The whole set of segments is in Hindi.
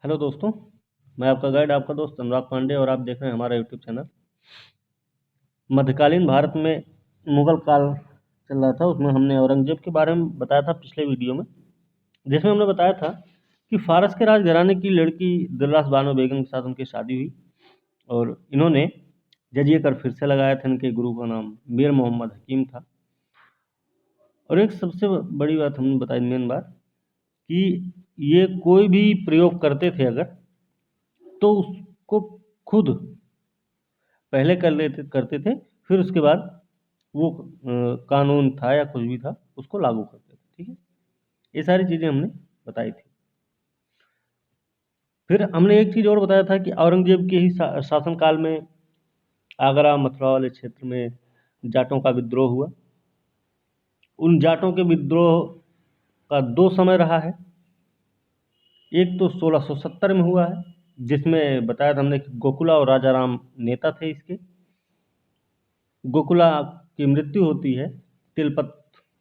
हेलो दोस्तों, मैं आपका गाइड आपका दोस्त अनुराग पांडे और आप देख रहे हैं हमारा यूट्यूब चैनल। मध्यकालीन भारत में मुगल काल चल रहा था, उसमें हमने औरंगजेब के बारे में बताया था पिछले वीडियो में, जिसमें हमने बताया था कि फारस के राजघराने की लड़की दिलरास बानो बेगम के साथ उनकी शादी हुई और इन्होंने जजिए कर फिर से लगाया था। इनके गुरु का नाम मीर मोहम्मद हकीम था। और एक सबसे बड़ी बात हमने बताई, मेन बात, कि ये कोई भी प्रयोग करते थे अगर, तो उसको खुद पहले करते थे, फिर उसके बाद वो कानून था या कुछ भी था उसको लागू करते थे। ठीक है, ये सारी चीज़ें हमने बताई थी। फिर हमने एक चीज़ और बताया था कि औरंगजेब के ही शासनकाल में आगरा मथुरा वाले क्षेत्र में जाटों का विद्रोह हुआ। उन जाटों के विद्रोह का दो समय रहा है। एक तो 1670 में हुआ है, जिसमें बताया था हमने कि गोकुला और राजा राम नेता थे इसके। गोकुला की मृत्यु होती है, तिलपत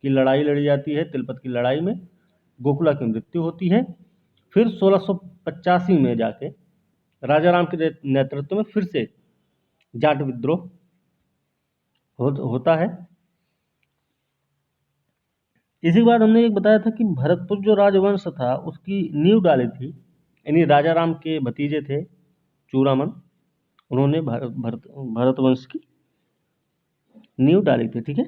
की लड़ाई लड़ी जाती है, तिलपत की लड़ाई में गोकुला की मृत्यु होती है। फिर 1685 में जाके राजा राम के नेतृत्व में फिर से जाट विद्रोह होता है। इसी के बाद हमने एक बताया था कि भरतपुर जो राजवंश था उसकी नींव डाली थी, यानी राजा राम के भतीजे थे चूड़ामन, उन्होंने भरत वंश की नींव डाली थी। ठीक है,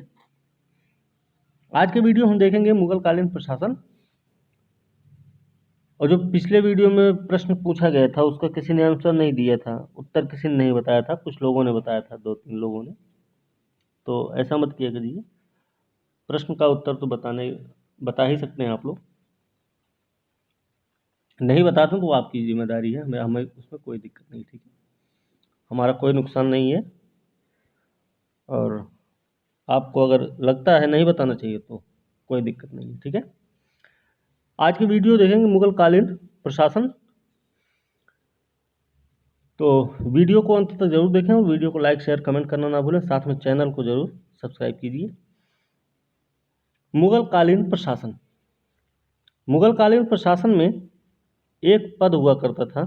आज के वीडियो हम देखेंगे मुगल कालीन प्रशासन। और जो पिछले वीडियो में प्रश्न पूछा गया था उसका किसी ने आंसर नहीं दिया था, उत्तर किसी ने नहीं बताया था, कुछ लोगों ने बताया था, 2-3 लोगों ने। तो ऐसा मत किया करिए, प्रश्न का उत्तर तो बता ही सकते हैं आप लोग। नहीं बताते तो वो आपकी जिम्मेदारी है, हमें उसमें कोई दिक्कत नहीं। ठीक है, हमारा कोई नुकसान नहीं है। और आपको अगर लगता है नहीं बताना चाहिए तो कोई दिक्कत नहीं है। ठीक है, आज की वीडियो देखेंगे मुगल कालीन प्रशासन। तो वीडियो को अंत तक जरूर देखें और वीडियो को लाइक शेयर कमेंट करना ना भूलें, साथ में चैनल को जरूर सब्सक्राइब कीजिए। मुगल कालीन प्रशासन। मुगल कालीन प्रशासन में एक पद हुआ करता था,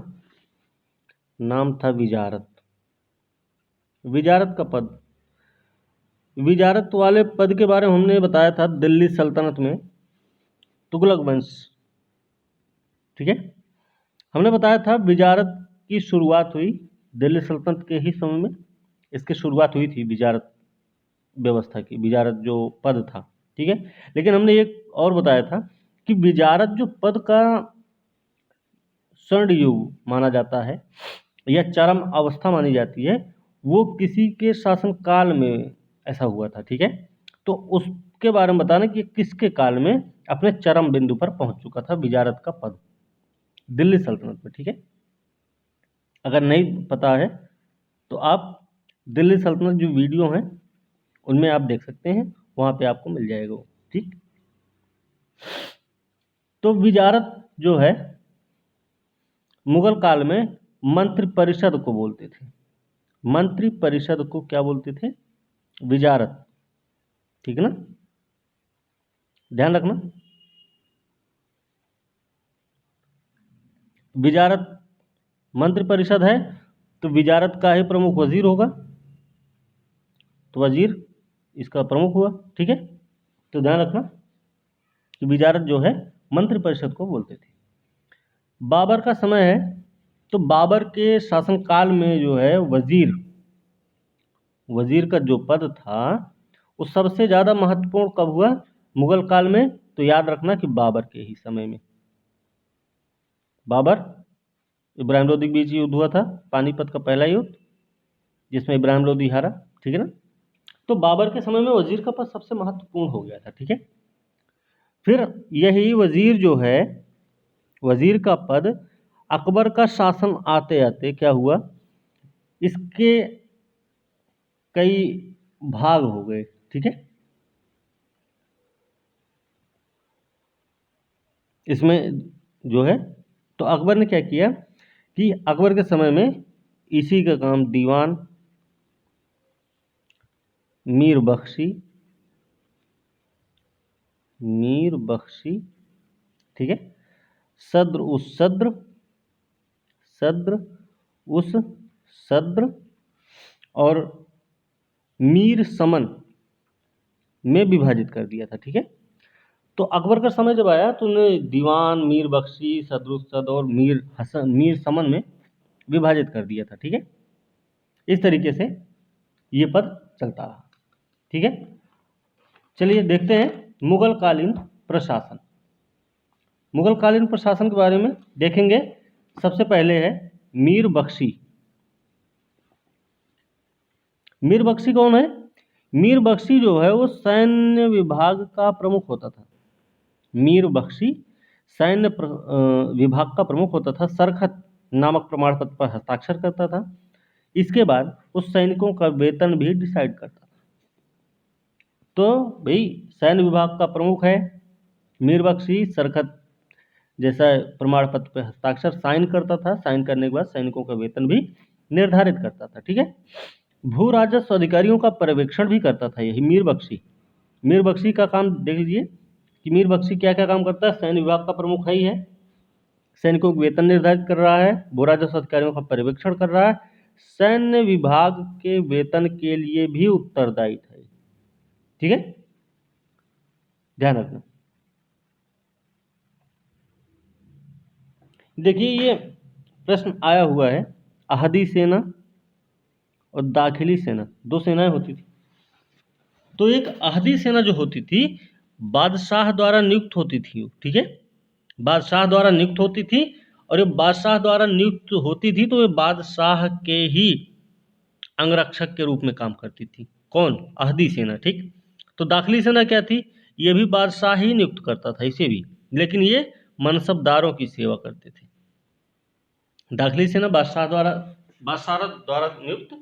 नाम था विजारत। विजारत का पद, विजारत वाले पद के बारे में हमने बताया था दिल्ली सल्तनत में तुगलक वंश। ठीक है, हमने बताया था विजारत की शुरुआत हुई दिल्ली सल्तनत के ही समय में, इसकी शुरुआत हुई थी विजारत व्यवस्था की, विजारत जो पद था। ठीक है, लेकिन हमने एक और बताया था कि विजारत जो पद का स्वर्ण युग माना जाता है या चरम अवस्था मानी जाती है, वो किसी के शासनकाल में ऐसा हुआ था। ठीक है, तो उसके बारे में बताना कि किसके काल में अपने चरम बिंदु पर पहुंच चुका था विजारत का पद दिल्ली सल्तनत में। ठीक है, अगर नहीं पता है तो आप दिल्ली सल्तनत जो वीडियो हैं उनमें आप देख सकते हैं, वहां पे आपको मिल जाएगा वो। ठीक, तो विजारत जो है मुगल काल में मंत्रि परिषद को बोलते थे। मंत्रि परिषद को क्या बोलते थे? विजारत। ठीक है ना, ध्यान रखना। विजारत मंत्रि परिषद है तो विजारत का ही प्रमुख वजीर होगा, तो वजीर इसका प्रमुख हुआ। ठीक है, तो ध्यान रखना कि विजारत जो है मंत्रि परिषद को बोलते थे। बाबर का समय है तो बाबर के शासनकाल में जो है वजीर, वजीर का जो पद था वो सबसे ज्यादा महत्वपूर्ण कब हुआ? मुगल काल में। तो याद रखना कि बाबर के ही समय में। बाबर इब्राहिम लोदी के बीच युद्ध हुआ था, पानीपत का पहला युद्ध, जिसमें इब्राहिम लोदी हारा। ठीक है ना, तो बाबर के समय में वजीर का पद सबसे महत्वपूर्ण हो गया था। ठीक है, फिर यही वजीर जो है, वजीर का पद अकबर का शासन आते आते क्या हुआ, इसके कई भाग हो गए। ठीक है, इसमें जो है, तो अकबर ने क्या किया कि अकबर के समय में इसी का काम दीवान, मीर बख्शी, मीर बख्शी, ठीक है, सद्र उस सद्र, सद्र, उस सद्र और मीर समन में विभाजित कर दिया था। ठीक है, तो अकबर का समय जब आया तो उन्हें दीवान, मीर बख्शी, सद्रुसद और मीर समन में विभाजित कर दिया था। ठीक है, इस तरीके से ये पद चलता रहा। ठीक है, चलिए देखते हैं मुगल कालीन प्रशासन। मुगल कालीन प्रशासन के बारे में देखेंगे। सबसे पहले है मीर बख्शी। मीर बख्शी कौन है? मीर बख्शी जो है वो सैन्य विभाग का प्रमुख होता था। मीर बख्शी सैन्य विभाग का प्रमुख होता था। सरखत नामक प्रमाण पत्र पर हस्ताक्षर करता था। इसके बाद उस सैनिकों का वेतन भी डिसाइड करता था। तो भाई सैन्य विभाग का प्रमुख है मीर बख्शी, सरखत जैसा प्रमाण पत्र पर हस्ताक्षर साइन करता था। साइन करने के बाद सैनिकों का वेतन भी निर्धारित करता था। ठीक है, भू राजस्व अधिकारियों का पर्यवेक्षण भी करता था यही मीर बख्शी। मीर बख्शी का काम देख लीजिए कि मीर बख्शी क्या क्या काम करता है। सैन्य विभाग का प्रमुख है ही है, सैनिकों को वेतन निर्धारित कर रहा है, भू राजस्व अधिकारियों का पर्यवेक्षण कर रहा है, सैन्य विभाग के वेतन के लिए भी उत्तरदायी था। ठीक है, ध्यान रखना। देखिए ये प्रश्न आया हुआ है, अहदी सेना और दाखिली सेना, दो सेनाएं होती थी। तो एक अहदी सेना जो होती थी बादशाह द्वारा नियुक्त होती थी। ठीक है, बादशाह द्वारा नियुक्त होती थी, और ये बादशाह द्वारा नियुक्त होती थी तो ये बादशाह के ही अंगरक्षक के रूप में काम करती थी। कौन? अहदी सेना। ठीक, तो दाखिली सेना क्या थी? ये भी बादशाह ही नियुक्त करता था इसे भी, लेकिन ये मनसबदारों की सेवा करते थे। दाखिली सेना बादशाह द्वारा नियुक्त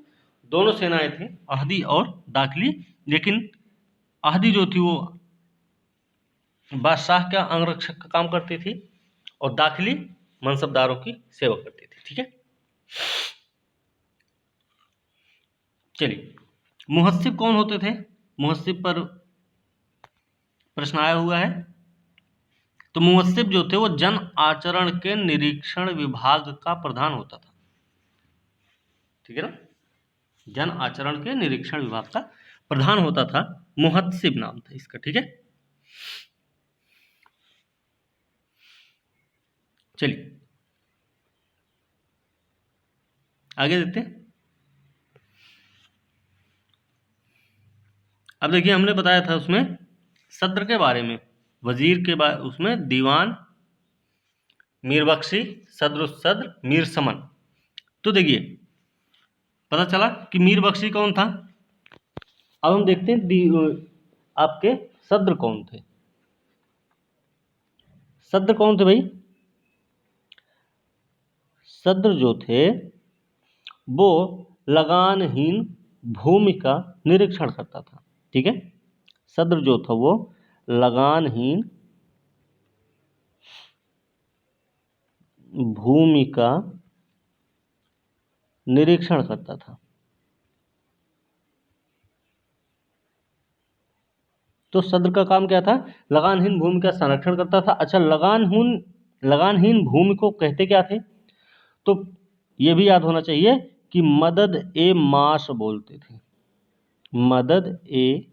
दोनों सेनाएं थे, अहदी और दाखिली। लेकिन अहदी जो थी वो बादशाह का अंगरक्षक का काम करती थी और दाखिली मनसबदारों की सेवा करती थी। ठीक है, चलिए मुहस्सिब कौन होते थे? मुहस्सिब पर प्रश्न आया हुआ है। तो मुहस्सिब जो थे वो जन आचरण के निरीक्षण विभाग का प्रधान होता था। ठीक है ना, जन आचरण के निरीक्षण विभाग का प्रधान होता था, मुहस्सिब नाम था इसका। ठीक है, चलिए आगे देखते हैं। अब देखिए हमने बताया था उसमें सद्र के बारे में, वजीर के बारे, उसमें दीवान, मीर बख्शी, सद्र सद्र, मीर समन। तो देखिए पता चला कि मीर बख्शी कौन था। अब हम देखते हैं आपके सद्र कौन थे। सद्र कौन थे भाई? सद्र जो थे वो लगानहीन भूमि का निरीक्षण करता था। ठीक है, सद्र जो था वो लगानहीन भूमि का निरीक्षण करता था। तो सद्र का काम क्या था? लगानहीन भूमि का संरक्षण करता था। अच्छा, लगानहीन भूमि को कहते क्या थे? तो ये भी याद होना चाहिए कि मदद ए माश बोलते थे। मदद ए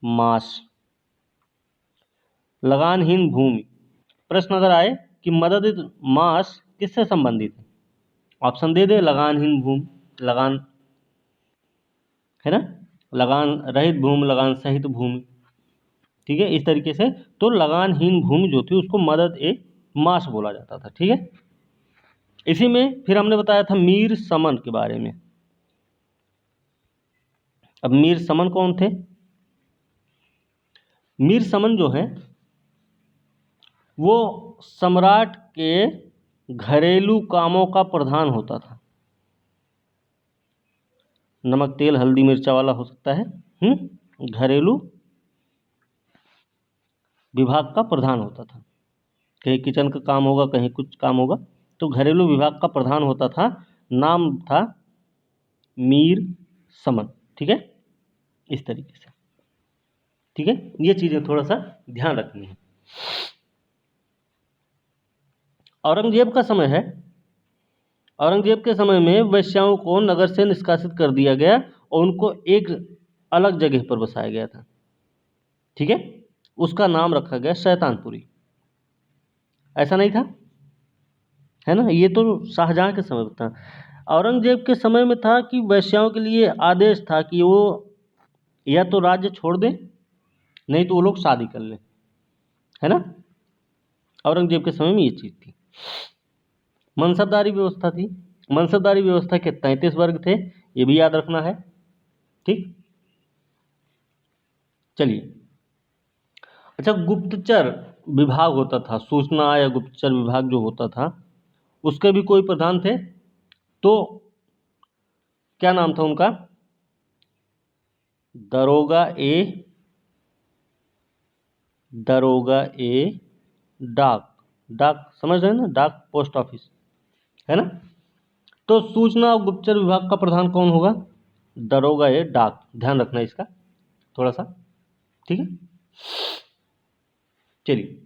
माश, लगानहीन भूमि। प्रश्न अगर आए कि मदद ए माश किससे संबंधित है, ऑप्शन दे दे, लगानहीन भूमि, लगान है ना, लगान रहित भूमि, लगान सहित भूमि। ठीक है, इस तरीके से तो लगानहीन भूमि जो थी उसको मदद ए माश बोला जाता था। ठीक है, इसी में फिर हमने बताया था मीर समन के बारे में। अब मीर समन कौन थे? मीर समन जो है वो सम्राट के घरेलू कामों का प्रधान होता था। नमक तेल हल्दी मिर्चा वाला हो सकता है। घरेलू विभाग का प्रधान होता था। कहीं किचन का काम होगा, कहीं कुछ काम होगा, तो घरेलू विभाग का प्रधान होता था। नाम था मीर समन। ठीक है, इस तरीके से। ठीक है, ये चीजें थोड़ा सा ध्यान रखनी है। औरंगजेब का समय है औरंगजेब के समय में वैश्याओं को नगर से निष्कासित कर दिया गया और उनको एक अलग जगह पर बसाया गया था, ठीक है। उसका नाम रखा गया शैतानपुरी। ऐसा नहीं था, है ना। ये तो शाहजहां के समय में था। औरंगजेब के समय में था कि वैश्याओं के लिए आदेश था कि वो या तो राज्य छोड़ दें, नहीं तो वो लोग शादी कर लें, है ना। औरंगजेब के समय में ये चीज़ थी। मनसबदारी व्यवस्था थी। मनसबदारी व्यवस्था के 33 वर्ग थे, ये भी याद रखना है, ठीक। चलिए, अच्छा, गुप्तचर विभाग होता था, सूचना या गुप्तचर विभाग जो होता था, उसके भी कोई प्रधान थे। तो क्या नाम था उनका? दरोगा ए डाक। डाक समझ रहे हैं ना, डाक पोस्ट ऑफिस, है ना। तो सूचना और गुप्तचर विभाग का प्रधान कौन होगा? दरोगा ए डाक। ध्यान रखना इसका थोड़ा सा, ठीक है। चलिए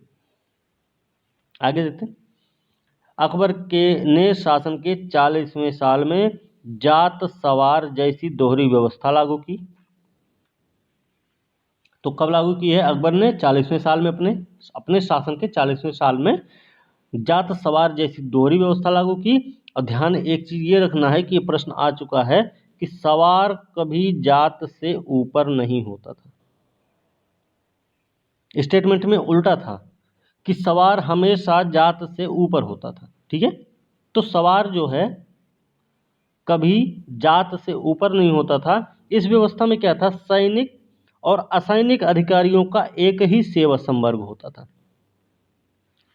आगे देखते हैं। अकबर के ने शासन के 40वें साल में जात सवार जैसी दोहरी व्यवस्था लागू की। तो कब लागू की है? अकबर ने 40वें साल में, अपने अपने शासन के 40वें साल में जात सवार जैसी दोहरी व्यवस्था लागू की। और ध्यान एक चीज ये रखना है कि ये प्रश्न आ चुका है कि सवार कभी जात से ऊपर नहीं होता था। स्टेटमेंट में उल्टा था कि सवार हमेशा जात से ऊपर होता था, ठीक है। तो सवार जो है कभी जात से ऊपर नहीं होता था। इस व्यवस्था में क्या था? सैनिक और असैनिक अधिकारियों का एक ही सेवा संवर्ग होता था,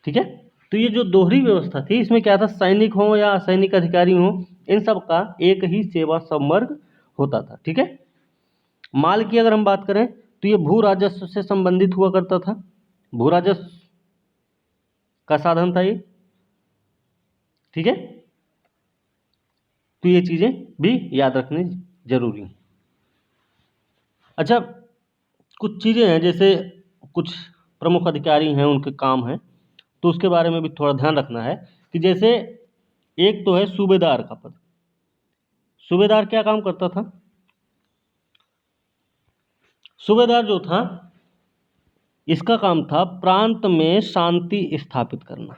ठीक है। तो ये जो दोहरी व्यवस्था थी, इसमें क्या था? सैनिक हो या असैनिक अधिकारी हो, इन सब का एक ही सेवा संवर्ग होता था, ठीक है। माल की अगर हम बात करें तो ये भू राजस्व से संबंधित हुआ करता था। भू राजस्व का साधन था ये, ठीक है। तो ये चीजें भी याद रखनी जरूरी है। अच्छा, कुछ चीजें हैं, जैसे कुछ प्रमुख अधिकारी हैं, उनके काम हैं, तो उसके बारे में भी थोड़ा ध्यान रखना है कि जैसे एक तो है सूबेदार का पद। सूबेदार क्या काम करता था? सूबेदार जो था, इसका काम था प्रांत में शांति स्थापित करना।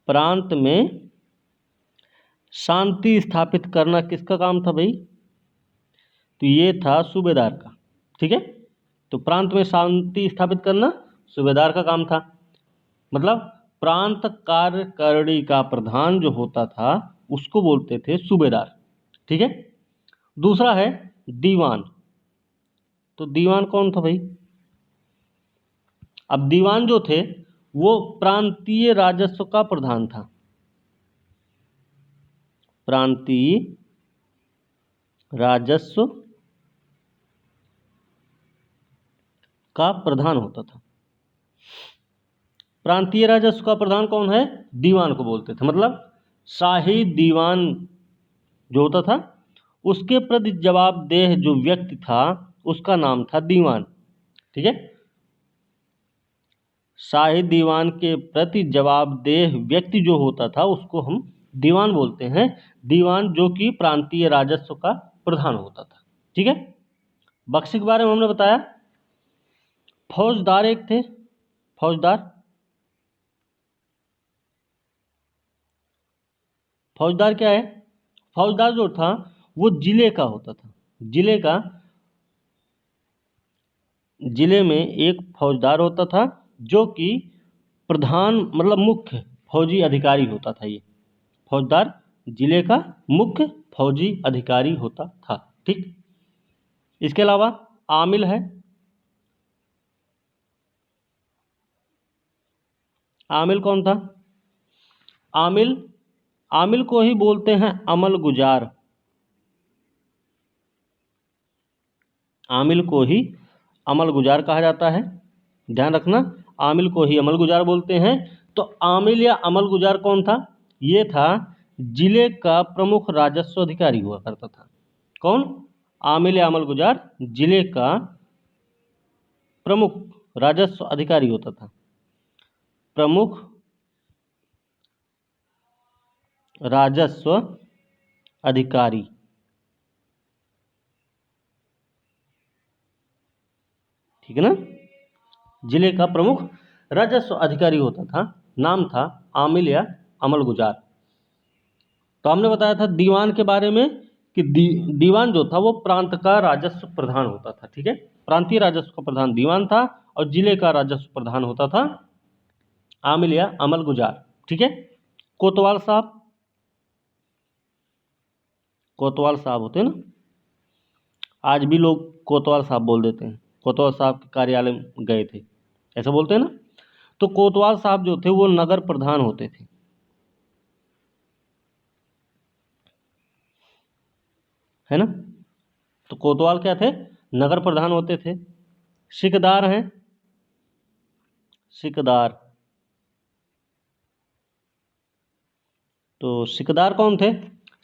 प्रांत में शांति स्थापित करना किसका काम था भाई? तो ये था सूबेदार का, ठीक है। तो प्रांत में शांति स्थापित करना सूबेदार का काम था। मतलब प्रांत कार्यकारिणी का प्रधान जो होता था उसको बोलते थे सूबेदार, ठीक है। दूसरा है दीवान। तो दीवान कौन था भाई? अब दीवान जो थे वो प्रांतीय राजस्व का प्रधान था। प्रांतीय राजस्व का प्रधान होता था। प्रांतीय राजस्व का प्रधान कौन है? दीवान को बोलते थे। मतलब शाही दीवान जो होता था, उसके प्रति जवाबदेह जो व्यक्ति था उसका नाम था दीवान, ठीक है। शाही दीवान के प्रति जवाबदेह व्यक्ति जो होता था उसको हम दीवान बोलते हैं। दीवान जो कि प्रांतीय राजस्व का प्रधान होता था, ठीक है। बख्शी के बारे में हमने बताया। फौजदार एक थे। फौजदार, फौजदार क्या है? फौजदार जो था वो जिले का होता था। जिले में एक फौजदार होता था जो कि प्रधान, मतलब मुख्य फौजी अधिकारी होता था। ये फौजदार जिले का मुख्य फौजी अधिकारी होता था, ठीक। इसके अलावा आमिल है। आमिल कौन था? आमिल, आमिल को ही बोलते हैं अमल गुजार। आमिल को ही अमल गुजार कहा जाता है, ध्यान रखना। आमिल को ही अमल गुजार बोलते हैं। तो आमिल या अमल गुजार कौन था? ये था जिले का प्रमुख राजस्व अधिकारी हुआ करता था। कौन? आमिल या अमल गुजार जिले का प्रमुख राजस्व अधिकारी होता था। प्रमुख राजस्व अधिकारी, ठीक है ना। जिले का प्रमुख राजस्व अधिकारी होता था, नाम था आमिल या अमल गुजार। तो हमने बताया था दीवान के बारे में कि दीवान जो था वो प्रांत का राजस्व प्रधान होता था, ठीक है। प्रांतीय राजस्व का प्रधान दीवान था और जिले का राजस्व प्रधान होता था आमिल या अमल गुजार, ठीक है। कोतवाल साहब, कोतवाल साहब होते हैं ना, आज भी लोग कोतवाल साहब बोल देते हैं, कोतवाल साहब के कार्यालय में गए थे, ऐसा बोलते हैं ना। तो कोतवाल साहब जो थे वो नगर प्रधान होते थे, है ना। तो कोतवाल क्या थे, नगर प्रधान होते थे। सिकदार हैं, सिकदार, तो सिकदार कौन थे,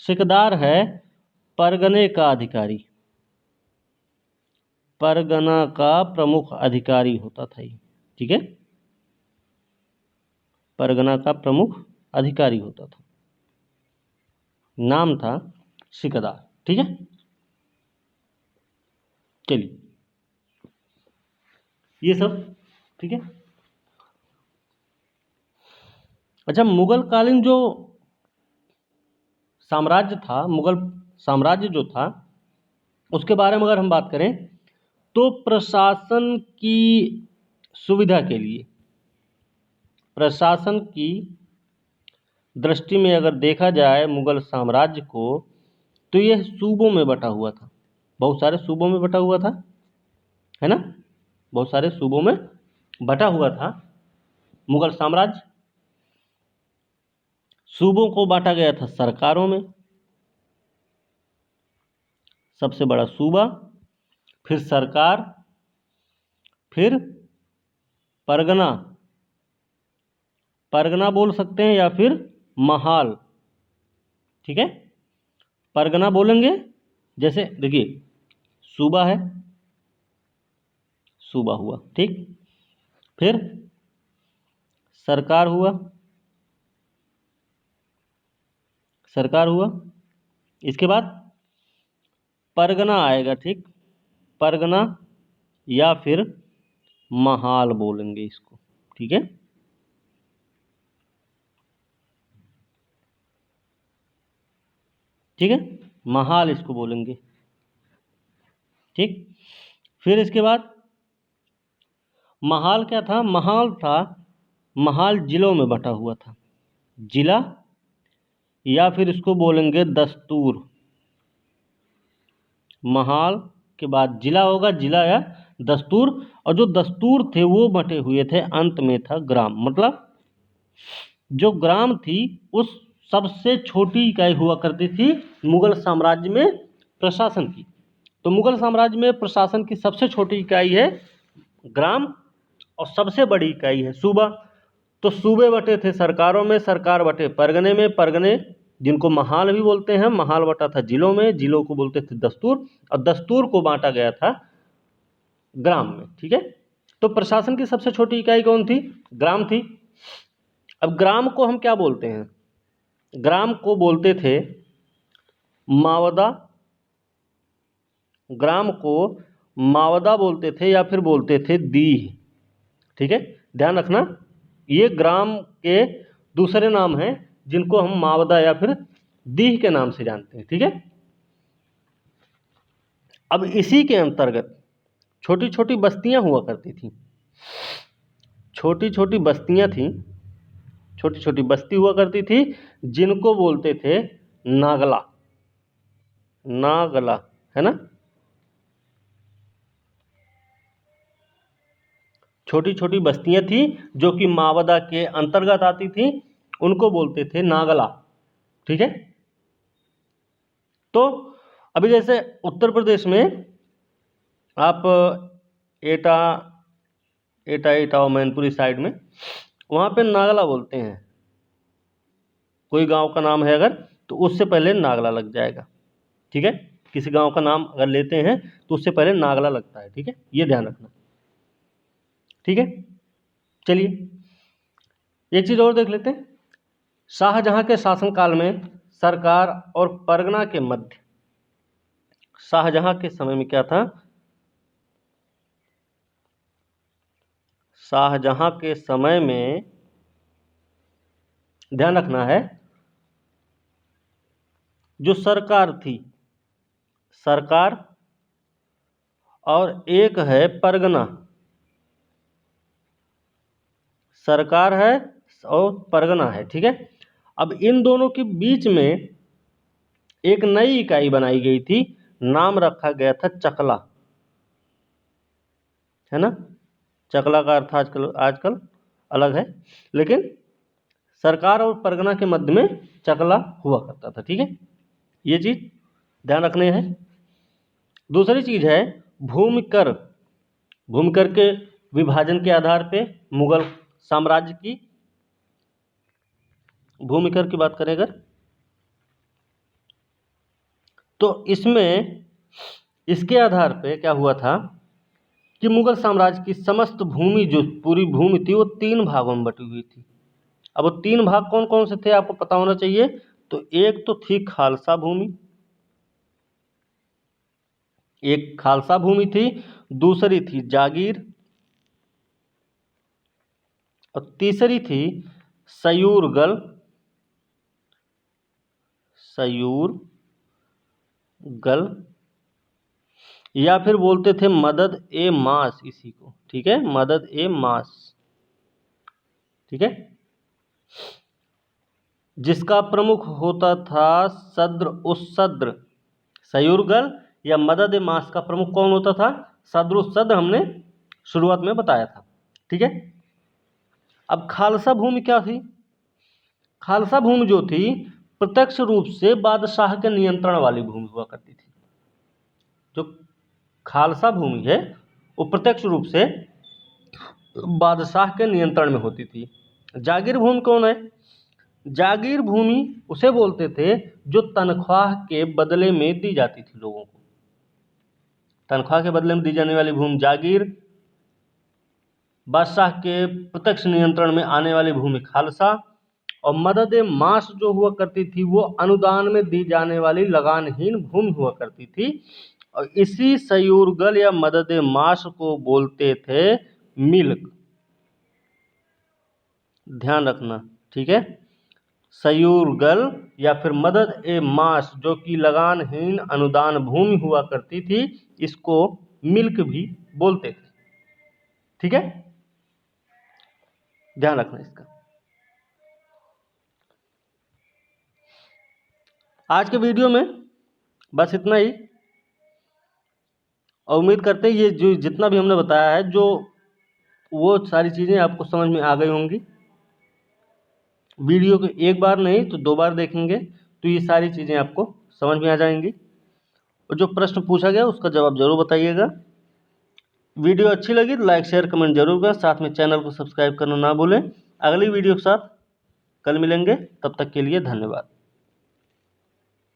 सिकदार है परगने का अधिकारी, परगना का प्रमुख अधिकारी होता था ये, ठीक है। परगना का प्रमुख अधिकारी होता था, नाम था सिकदार, ठीक है। चलिए ये सब ठीक है। अच्छा, मुगल कालीन जो साम्राज्य था, मुगल साम्राज्य जो था, उसके बारे में अगर हम बात करें तो प्रशासन की सुविधा के लिए, प्रशासन की दृष्टि में अगर देखा जाए मुगल साम्राज्य को, तो यह सूबों में बटा हुआ था, बहुत सारे सूबों में बटा हुआ था, है ना। बहुत सारे सूबों में बटा हुआ था मुगल साम्राज्य। सूबों को बांटा गया था सरकारों में, सबसे बड़ा सूबा, फिर सरकार, फिर परगना, परगना बोल सकते हैं या फिर महाल, ठीक है। परगना बोलेंगे, जैसे देखिए सूबा है, सूबा हुआ, ठीक। फिर सरकार हुआ, सरकार हुआ। इसके बाद परगना आएगा, ठीक, परगना या फिर महाल बोलेंगे इसको, ठीक है। ठीक है, महाल इसको बोलेंगे, ठीक। फिर इसके बाद महाल क्या था, महाल था, महाल जिलों में बटा हुआ था, जिला या फिर इसको बोलेंगे दस्तूर। महाल के बाद जिला होगा, जिला या दस्तूर, और जो दस्तूर थे वो बटे हुए थे, अंत में था ग्राम। मतलब जो ग्राम थी उस सबसे छोटी इकाई हुआ करती थी मुगल साम्राज्य में प्रशासन की। तो मुगल साम्राज्य में प्रशासन की सबसे छोटी इकाई है ग्राम और सबसे बड़ी इकाई है सूबा। तो सूबे बटे थे सरकारों में, सरकार बटे परगने में, परगने जिनको महाल भी बोलते हैं, महाल बटा था जिलों में, जिलों को बोलते थे दस्तूर, और दस्तूर को बांटा गया था ग्राम में, ठीक है। तो प्रशासन की सबसे छोटी इकाई कौन थी, ग्राम थी। अब ग्राम को हम क्या बोलते हैं, ग्राम को बोलते थे मावदा, ग्राम को मावदा बोलते थे या फिर बोलते थे दीह, ठीक है। ध्यान रखना, ये ग्राम के दूसरे नाम हैं जिनको हम मावदा या फिर दीह के नाम से जानते हैं, ठीक है। अब इसी के अंतर्गत छोटी छोटी बस्तियां हुआ करती थी, छोटी छोटी बस्तियां थी, छोटी छोटी बस्ती हुआ करती थी जिनको बोलते थे नागला, नागला, है ना। छोटी छोटी बस्तियां थी जो कि मावदा के अंतर्गत आती थी, उनको बोलते थे नागला, ठीक है। तो अभी जैसे उत्तर प्रदेश में आप एटा, एटा एटा और मैनपुरी साइड में, वहाँ पे नागला बोलते हैं। कोई गांव का नाम है अगर, तो उससे पहले नागला लग जाएगा, ठीक है। किसी गांव का नाम अगर लेते हैं तो उससे पहले नागला लगता है, ठीक है, ये ध्यान रखना, ठीक है। चलिए एक चीज़ और देख लेते हैं, शाहजहां के शासनकाल में सरकार और परगना के मध्य, शाहजहां के समय में क्या था, शाहजहां के समय में ध्यान रखना है, जो सरकार थी, सरकार और एक है परगना, सरकार है और परगना है, ठीक है। अब इन दोनों के बीच में एक नई इकाई बनाई गई थी, नाम रखा गया था चकला, है ना। चकला का अर्थ आजकल अलग है, लेकिन सरकार और परगना के मध्य में चकला हुआ करता था, ठीक है। ये चीज ध्यान रखने हैं। दूसरी चीज है भूमि कर। भूमि कर के विभाजन के आधार पे मुगल साम्राज्य की भूमि कर की बात करें अगर, तो इसमें इसके आधार पे क्या हुआ था कि मुगल साम्राज्य की समस्त भूमि, जो पूरी भूमि थी, वो 3 भागों में बटी हुई थी। अब वो 3 भाग कौन कौन से थे आपको पता होना चाहिए। तो एक तो थी खालसा भूमि, एक खालसा भूमि थी, दूसरी थी जागीर, और तीसरी थी सयूरगल, सयूरगल, या फिर बोलते थे मदद ए मास इसी को, ठीक है, मदद ए मास, ठीक है, जिसका प्रमुख होता था सद्र उस सद्र। सयूरगल या मदद ए मास का प्रमुख कौन होता था, सद्र उस सद्र, हमने शुरुआत में बताया था, ठीक है। अब खालसा भूमि क्या थी, खालसा भूमि जो थी प्रत्यक्ष रूप से बादशाह के नियंत्रण वाली भूमि हुआ करती थी। जो खालसा भूमि है वो प्रत्यक्ष रूप से बादशाह के नियंत्रण में होती थी। जागीर भूमि कौन है, जागीर भूमि उसे बोलते थे जो तनख्वाह के बदले में दी जाती थी लोगों को, तनख्वाह के बदले में दी जाने वाली भूमि जागीर, बादशाह के प्रत्यक्ष नियंत्रण में आने वाली भूमि खालसा, और मदद ए मास जो हुआ करती थी वो अनुदान में दी जाने वाली लगानहीन भूमि हुआ करती थी। और इसी सयूरगल या मदद ए मास को बोलते थे मिल्क, ध्यान रखना, ठीक है। सयूरगल या फिर मदद ए मास जो कि लगानहीन अनुदान भूमि हुआ करती थी, इसको मिल्क भी बोलते थे, ठीक है, ध्यान रखना इसका। आज के वीडियो में बस इतना ही, और उम्मीद करते हैं ये जो जितना भी हमने बताया है, जो वो सारी चीज़ें आपको समझ में आ गई होंगी। वीडियो को एक बार नहीं तो 2 बार देखेंगे तो ये सारी चीज़ें आपको समझ में आ जाएंगी। और जो प्रश्न पूछा गया उसका जवाब जरूर बताइएगा। वीडियो अच्छी लगी तो लाइक शेयर कमेंट जरूर करें, साथ में चैनल को सब्सक्राइब करना ना भूलें। अगली वीडियो के साथ कल मिलेंगे, तब तक के लिए धन्यवाद।